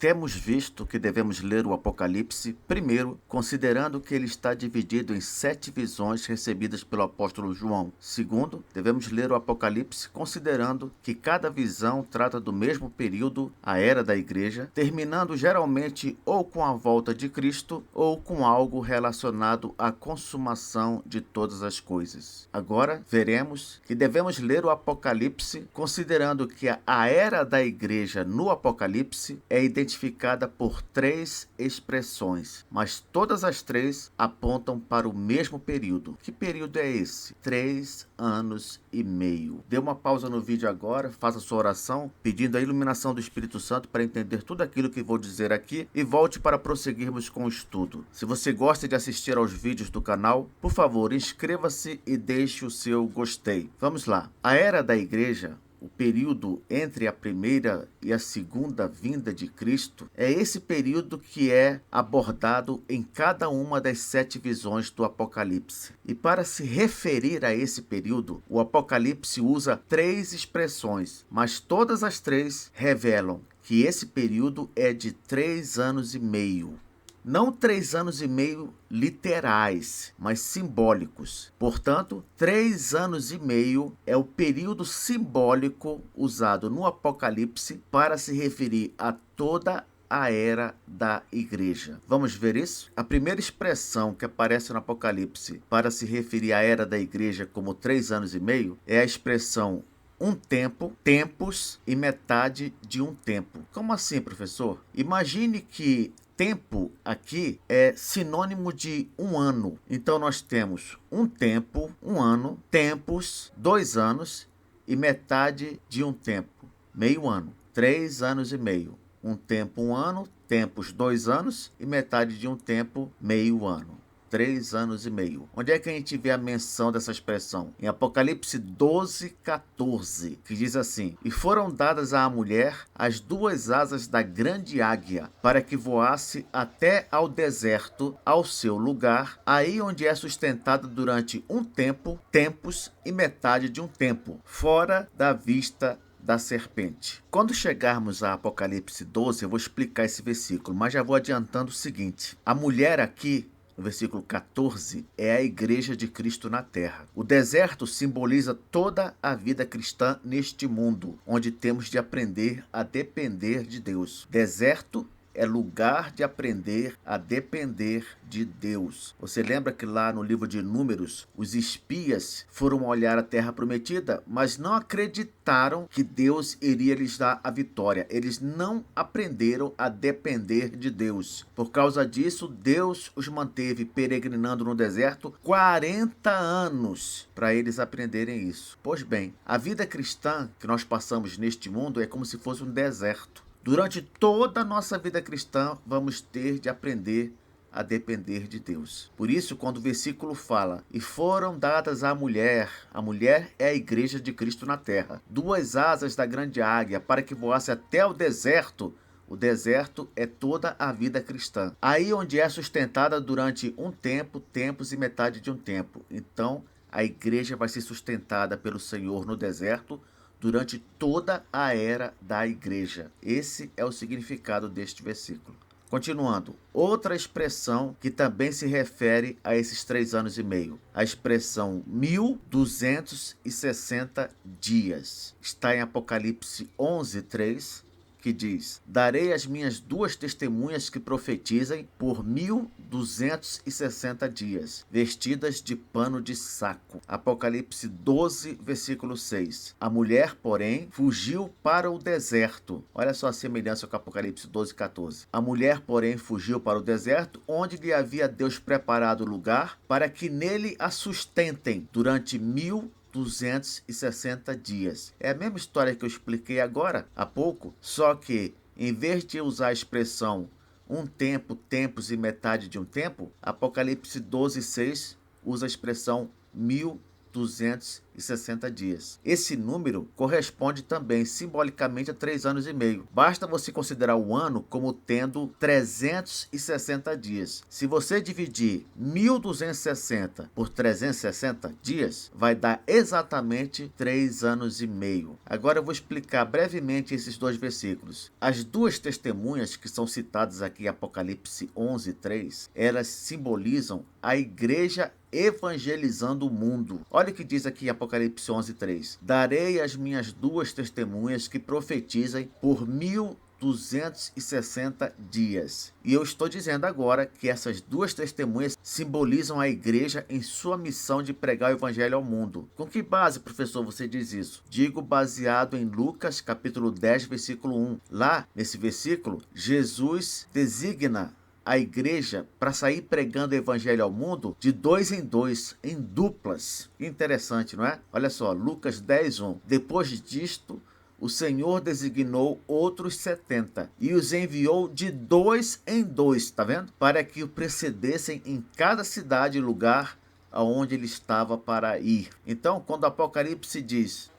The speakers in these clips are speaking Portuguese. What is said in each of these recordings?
Temos visto que devemos ler o Apocalipse, primeiro, considerando que ele está dividido em 7 visões recebidas pelo apóstolo João. Segundo, devemos ler o Apocalipse considerando que cada visão trata do mesmo período, a era da igreja, terminando geralmente ou com a volta de Cristo ou com algo relacionado à consumação de todas as coisas. Agora, veremos que devemos ler o Apocalipse considerando que a era da igreja no Apocalipse é identificada por 3 expressões, mas todas as 3 apontam para o mesmo período. Que período é esse? 3 anos e meio. Dê uma pausa no vídeo agora, faça sua oração, pedindo a iluminação do Espírito Santo para entender tudo aquilo que vou dizer aqui e volte para prosseguirmos com o estudo. Se você gosta de assistir aos vídeos do canal, por favor, inscreva-se e deixe o seu gostei. Vamos lá. A era da igreja, o período entre a primeira e a segunda vinda de Cristo, é esse período que é abordado em cada uma das 7 visões do Apocalipse. E para se referir a esse período, o Apocalipse usa 3 expressões, mas todas as 3 revelam que esse período é de 3 anos e meio. Não 3 anos e meio literais, mas simbólicos. Portanto, 3 anos e meio é o período simbólico usado no Apocalipse para se referir a toda a era da igreja. Vamos ver isso? A primeira expressão que aparece no Apocalipse para se referir à era da igreja como 3 anos e meio é a expressão um tempo, tempos e metade de um tempo. Como assim, professor? Imagine que tempo aqui é sinônimo de um ano. Então nós temos um tempo, um ano, tempos, 2 anos e metade de um tempo, meio ano, 3 anos e meio. Um tempo, um ano, tempos, 2 anos e metade de um tempo, meio ano. 3 anos e meio. Onde é que a gente vê a menção dessa expressão? Em Apocalipse 12:14, que diz assim: E foram dadas à mulher as 2 asas da grande águia, para que voasse até ao deserto, ao seu lugar, aí onde é sustentada durante um tempo, tempos e metade de um tempo, fora da vista da serpente. Quando chegarmos a Apocalipse 12, eu vou explicar esse versículo, mas já vou adiantando o seguinte: a mulher aqui, no versículo 14, é a igreja de Cristo na terra. O deserto simboliza toda a vida cristã neste mundo, onde temos de aprender a depender de Deus. Deserto é lugar de aprender a depender de Deus. Você lembra que lá no livro de Números, os espias foram olhar a terra prometida, mas não acreditaram que Deus iria lhes dar a vitória. Eles não aprenderam a depender de Deus. Por causa disso, Deus os manteve peregrinando no deserto 40 anos para eles aprenderem isso. Pois bem, a vida cristã que nós passamos neste mundo é como se fosse um deserto. Durante toda a nossa vida cristã, vamos ter de aprender a depender de Deus. Por isso, quando o versículo fala, e foram dadas à mulher, a mulher é a igreja de Cristo na terra, 2 asas da grande águia, para que voasse até o deserto é toda a vida cristã. Aí onde é sustentada durante um tempo, tempos e metade de um tempo. Então, a igreja vai ser sustentada pelo Senhor no deserto, durante toda a era da igreja. Esse é o significado deste versículo. Continuando, outra expressão que também se refere a esses 3 anos e meio. A expressão 1260 dias. Está em Apocalipse 11:3. Que diz: darei as minhas 2 testemunhas que profetizem por 1260 dias, vestidas de pano de saco. Apocalipse 12, versículo 6. A mulher, porém, fugiu para o deserto. Olha só a semelhança com Apocalipse 12:14. A mulher, porém, fugiu para o deserto, onde lhe havia Deus preparado lugar para que nele a sustentem durante 1260 dias. É a mesma história que eu expliquei agora há pouco, só que em vez de usar a expressão um tempo, tempos e metade de um tempo, Apocalipse 12:6 usa a expressão 1260 360 dias. Esse número corresponde também simbolicamente a 3 anos e meio. Basta você considerar o ano como tendo 360 dias. Se você dividir 1260 por 360 dias, vai dar exatamente 3 anos e meio. Agora eu vou explicar brevemente esses dois versículos. As duas testemunhas que são citadas aqui em Apocalipse 11:3, elas simbolizam a igreja evangelizando o mundo. Olha o que diz aqui em Apocalipse 11:3. Darei as minhas duas testemunhas que profetizem por 1260 dias. E eu estou dizendo agora que essas duas testemunhas simbolizam a igreja em sua missão de pregar o evangelho ao mundo. Com que base, professor, você diz isso? Digo baseado em Lucas capítulo 10, versículo 1. Lá, nesse versículo, Jesus designa a igreja para sair pregando o evangelho ao mundo de 2 em 2, em duplas. Interessante, não é? Olha só, Lucas 10:1. Depois disto, o Senhor designou outros 70 e os enviou de 2 em 2, tá vendo? Para que o precedessem em cada cidade e lugar aonde ele estava para ir. Então, quando o Apocalipse diz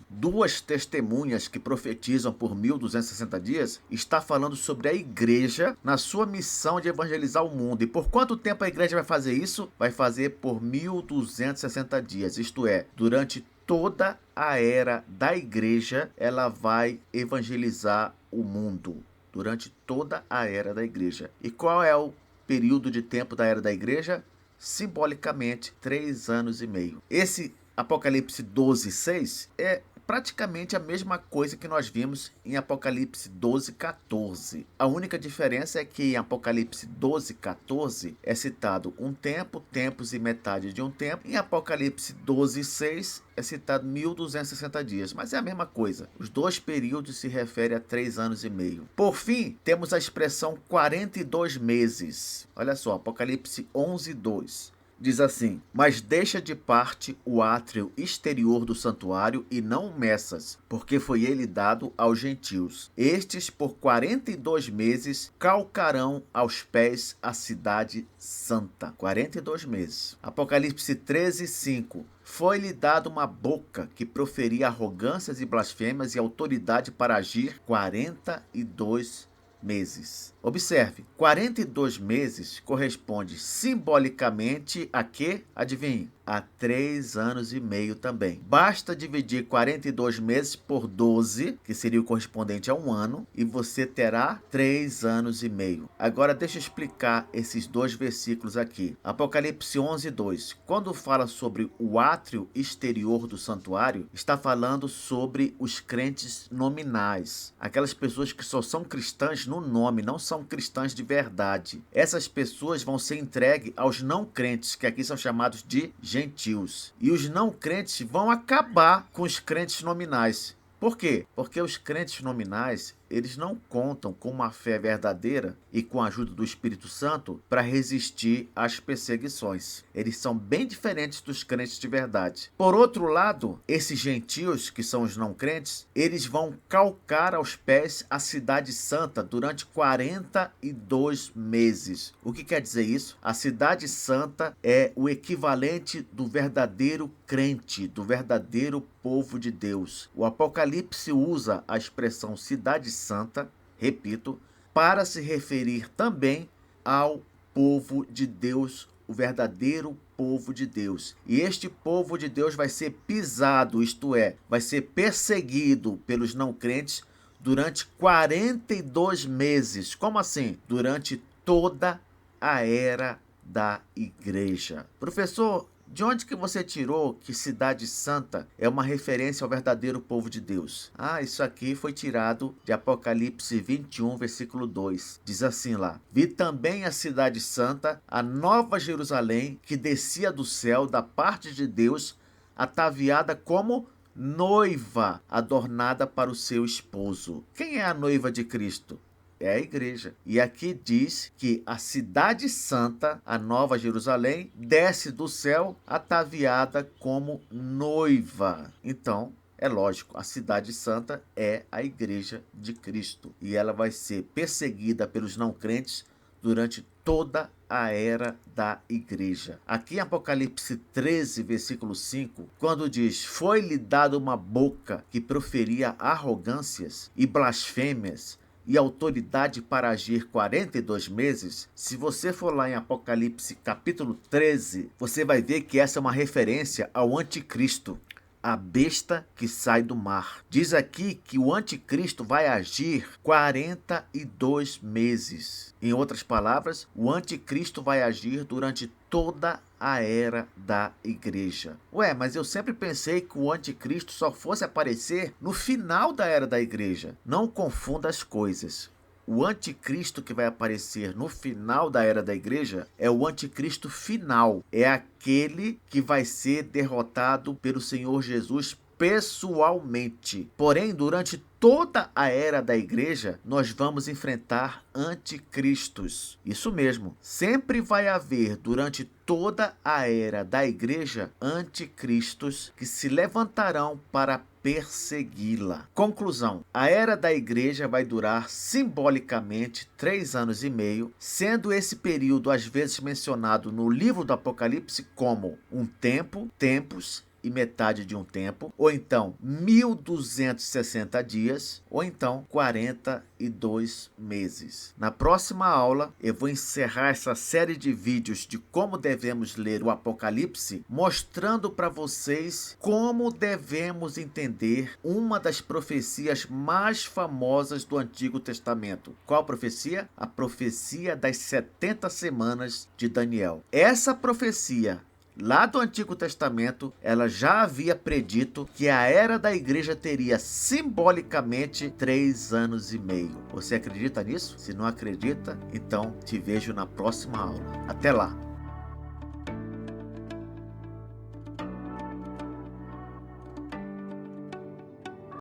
duas testemunhas que profetizam por 1260 dias, está falando sobre a igreja na sua missão de evangelizar o mundo. E por quanto tempo a igreja vai fazer isso? Vai fazer por 1260 dias, isto é, durante toda a era da igreja, ela vai evangelizar o mundo. Durante toda a era da igreja. E qual é o período de tempo da era da igreja? Simbolicamente, 3 anos e meio. Esse Apocalipse 12:6 é praticamente a mesma coisa que nós vimos em Apocalipse 12:14. A única diferença é que em Apocalipse 12:14 é citado um tempo, tempos e metade de um tempo. Em Apocalipse 12:6 é citado 1260 dias, mas é a mesma coisa. Os dois períodos se referem a 3 anos e meio. Por fim, temos a expressão 42 meses. Olha só, Apocalipse 11:2. Diz assim: mas deixa de parte o átrio exterior do santuário e não o meças, porque foi ele dado aos gentios. Estes por 42 meses calcarão aos pés a cidade santa. 42 meses. Apocalipse 13:5. Foi-lhe dado uma boca que proferia arrogâncias e blasfêmias e autoridade para agir 42 meses. Observe, 42 meses corresponde simbolicamente a quê? Adivinhe? A 3 anos e meio também. Basta dividir 42 meses por 12, que seria o correspondente a um ano, e você terá 3 anos e meio. Agora deixa eu explicar esses dois versículos aqui. Apocalipse 11:2. Quando fala sobre o átrio exterior do santuário, está falando sobre os crentes nominais. Aquelas pessoas que só são cristãs no nome, não são cristãs de verdade. Essas pessoas vão ser entregues aos não crentes, que aqui são chamados de gentios. E os não crentes vão acabar com os crentes nominais. Por quê? Porque os crentes nominais, eles não contam com uma fé verdadeira e com a ajuda do Espírito Santo para resistir às perseguições. Eles são bem diferentes dos crentes de verdade. Por outro lado, esses gentios, que são os não crentes, eles vão calcar aos pés a cidade santa durante 42 meses. O que quer dizer isso? A cidade santa é o equivalente do verdadeiro crente, do verdadeiro povo de Deus. O Apocalipse usa a expressão cidade santa, repito, para se referir também ao povo de Deus, o verdadeiro povo de Deus. E este povo de Deus vai ser pisado, isto é, vai ser perseguido pelos não crentes durante 42 meses. Como assim? Durante toda a era da igreja. Professor, de onde que você tirou que Cidade Santa é uma referência ao verdadeiro povo de Deus? Isso aqui foi tirado de Apocalipse 21, versículo 2. Diz assim lá: vi também a Cidade Santa, a Nova Jerusalém, que descia do céu da parte de Deus, ataviada como noiva, adornada para o seu esposo. Quem é a noiva de Cristo? É a igreja. E aqui diz que a cidade santa, a Nova Jerusalém, desce do céu ataviada como noiva. Então, é lógico, a cidade santa é a igreja de Cristo. E ela vai ser perseguida pelos não crentes durante toda a era da igreja. Aqui em Apocalipse 13, versículo 5, quando diz: foi-lhe dada uma boca que proferia arrogâncias e blasfêmias, e autoridade para agir 42 meses, se você for lá em Apocalipse capítulo 13, você vai ver que essa é uma referência ao anticristo, a besta que sai do mar. Diz aqui que o anticristo vai agir 42 meses. Em outras palavras, o anticristo vai agir durante toda a era da igreja. Ué, mas eu sempre pensei que o anticristo só fosse aparecer no final da era da igreja. Não confunda as coisas. O anticristo que vai aparecer no final da era da igreja é o anticristo final. É aquele que vai ser derrotado pelo Senhor Jesus pessoalmente. Porém, durante toda a era da igreja, nós vamos enfrentar anticristos. Isso mesmo. Sempre vai haver, durante toda a era da igreja, anticristos que se levantarão para persegui-la. Conclusão: a era da igreja vai durar simbolicamente 3 anos e meio, sendo esse período às vezes mencionado no livro do Apocalipse como um tempo, tempos e metade de um tempo, ou então 1260 dias, ou então 42 meses. Na próxima aula, eu vou encerrar essa série de vídeos de como devemos ler o Apocalipse, mostrando para vocês como devemos entender uma das profecias mais famosas do Antigo Testamento. Qual profecia? A profecia das 70 semanas de Daniel. Essa profecia lá do Antigo Testamento, ela já havia predito que a era da igreja teria simbolicamente 3 anos e meio. Você acredita nisso? Se não acredita, então te vejo na próxima aula. Até lá!